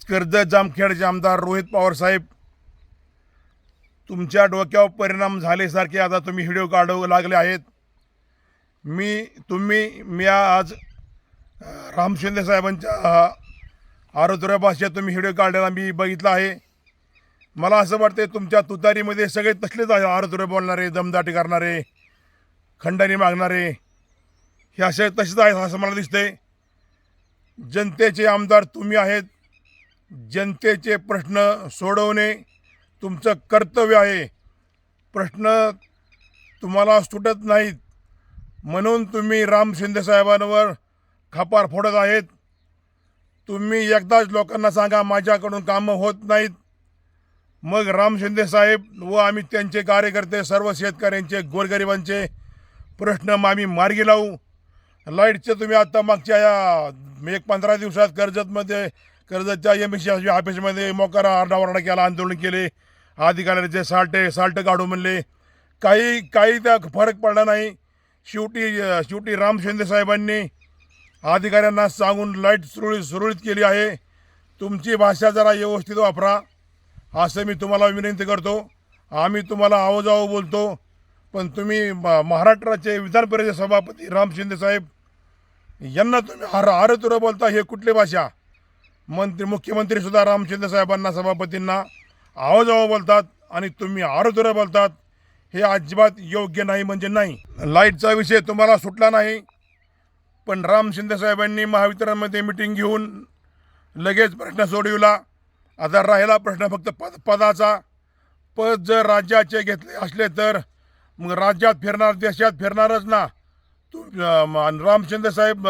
कर्जत जामखेडचे आमदार रोहित पवार साहेब, तुमच्या डोक्यावर परिणाम झाल्यासारखे आता तुम्ही व्हिडिओ काढू लागले आहेत. मी आज राम शिंदे साहेबांच्या आरोग्य भाषेत तुम्ही व्हिडिओ काढलेला मी बघितला आहे. मला असं वाटतं तुमच्या तुतारीमध्ये सगळे तसलेच आहे, आरोग्य बोलणारे, दमदाटी करणारे, खंडणी मागणारे, हे असे तसेच आहेत असं मला दिसतंय. जनतेचे आमदार तुम्ही आहेत. जनतेचे प्रश्न सोडवणे तुमचं कर्तव्य आहे. प्रश्न तुम्हाला सुटत नाहीत म्हणून तुम्ही राम शिंदे साहेबांवर खापार फोडत आहेत. तुम्ही एकदाच लोकांना सांगा माझ्याकडून कामं होत नाहीत, मग राम शिंदे साहेब व आम्ही त्यांचे कार्यकर्ते सर्व शेतकऱ्यांचे गोरगरिबांचे प्रश्न आम्ही मार्गी लावू. लाईटचे तुम्ही आता मागच्या या 15 दिवसात कर्जतच्या MSC ऑफिसमध्ये मोकार आरडाओरडा केला, आंदोलन केले, अधिकाऱ्यांचे साल्ट काढू म्हणले. काही त्या फरक पडला नाही. शेवटी राम शिंदे साहेबांनी अधिकाऱ्यांना सांगून लाईट सुरळीत केली आहे. तुमची भाषा जरा व्यवस्थित वापरा असं मी तुम्हाला विनंती करतो. आम्ही तुम्हाला आवाजावं बोलतो, पण तुम्ही महाराष्ट्राचे विधान परिषद सभापती राम शिंदे साहेब यांना तुम्ही आरतुरं बोलता. हे कुठली भाषा? मुख्यमंत्रीसुद्धा राम शिंदे साहेबांना, सभापतींना आवाजावं बोलतात आणि तुम्ही आरतुरं बोलतात. हे अजिबात योग्य नाही म्हणजे नाही. लाईटचा विषय तुम्हाला सुटला नाही, पण राम शिंदे साहेबांनी महावितरणमध्ये मिटिंग घेऊन लगेच प्रश्न सोडविला. आता राहिला प्रश्न फक्त पदाचा. पद जर राज्याचे घेतले असले तर मग राज्यात फिरणार, देशात फिरणारच ना. राम शिंदे साहेब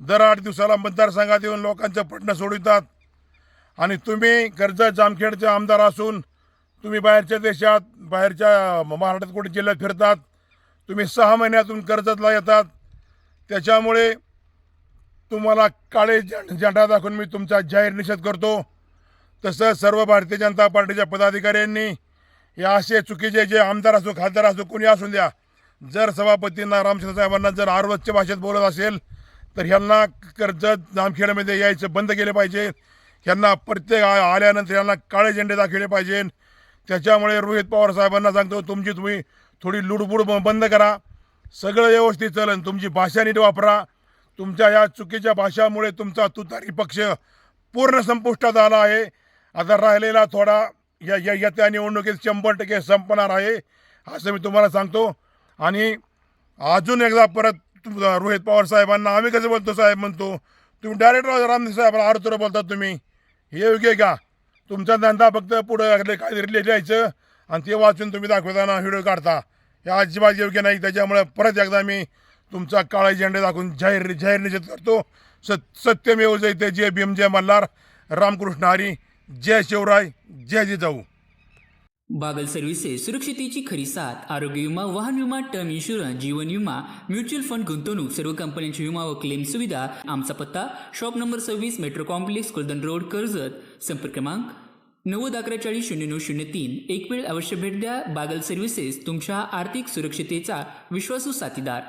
दर 8 दिवसाला मतदारसंघात येऊन लोकांचे प्रश्न सोडवितात आणि तुम्ही कर्जत जामखेडचे आमदार असून तुम्ही बाहेरच्या देशात, बाहेरच्या महाराष्ट्रात कुठे जिल्ह्यात फिरतात. तुम्ही 6 महिन्यातून कर्जतला येतात. त्याच्यामुळे तुम्हाला काळे झेंडा दाखवून मी तुमचा जाहीर निषेध करतो. तसंच सर्व भारतीय जनता पार्टीच्या पदाधिकाऱ्यांनी या असे चुकीचे जे आमदार असो, खासदार असो, कोणी असून द्या, जर सभापतींना रामचंद्र साहेबांना जर आरवच्या भाषेत बोलत असेल तर ह्यांना कर्जत जामखेडमध्ये यायचं बंद केले पाहिजे. ह्यांना प्रत्येक आल्यानंतर ह्यांना काळे झेंडे दाखवले पाहिजे. त्याच्यामुळे रोहित पवार साहेबांना सांगतो तुम्ही थोडी लुडबुड बंद करा. सगळं व्यवस्थित चालेल. तुमची भाषा नीट वापरा. तुमच्या या चुकीच्या भाषामुळे तुमचा तुतारी पक्ष पूर्ण संपुष्टात आला आहे. आता राहिलेला थोडा या निवडणुकीत 100% संपणार आहे असं मी तुम्हाला सांगतो. आणि अजून एकदा परत रोहित पवार साहेबांना आम्ही कसं बोलतो साहेब म्हणतो, तुम्ही डायरेक्ट रामदेव साहेबांना आरतुरं बोलतात. तुम्ही हे योग्य का? तुमचा धंदा फक्त पुढे काहीतरी लिहायचं आणि ते वाचून तुम्ही दाखवताना व्हिडिओ काढता, हे अजिबात योग्य नाही. त्याच्यामुळे परत एकदा मी तुमचा काळे झेंडे दाखवून जाहीर निषेध करतो. सत्यमेव जयते. जय भीम, जय मल्हार, रामकृष्ण हरी, जय शिवराय, जय जिजाऊ. बागल सर्व्हिसेस सुरक्षितेची खरी साथ. आरोग्य विमा, वाहन विमा, टर्म इन्शुरन्स, जीवन विमा, म्युच्युअल फंड, गुंतवणूक, सर्व कंपन्यांची विमा व क्लेम सुविधा. आमचा पत्ता shop number 26, metro complex, Kuldan road, Karjat. संपर्क क्रमांक 9011400903. एक वेळ अवश्य भेट द्या. बागल सर्व्हिसेस, तुमच्या आर्थिक सुरक्षितेचा विश्वासू साथीदार.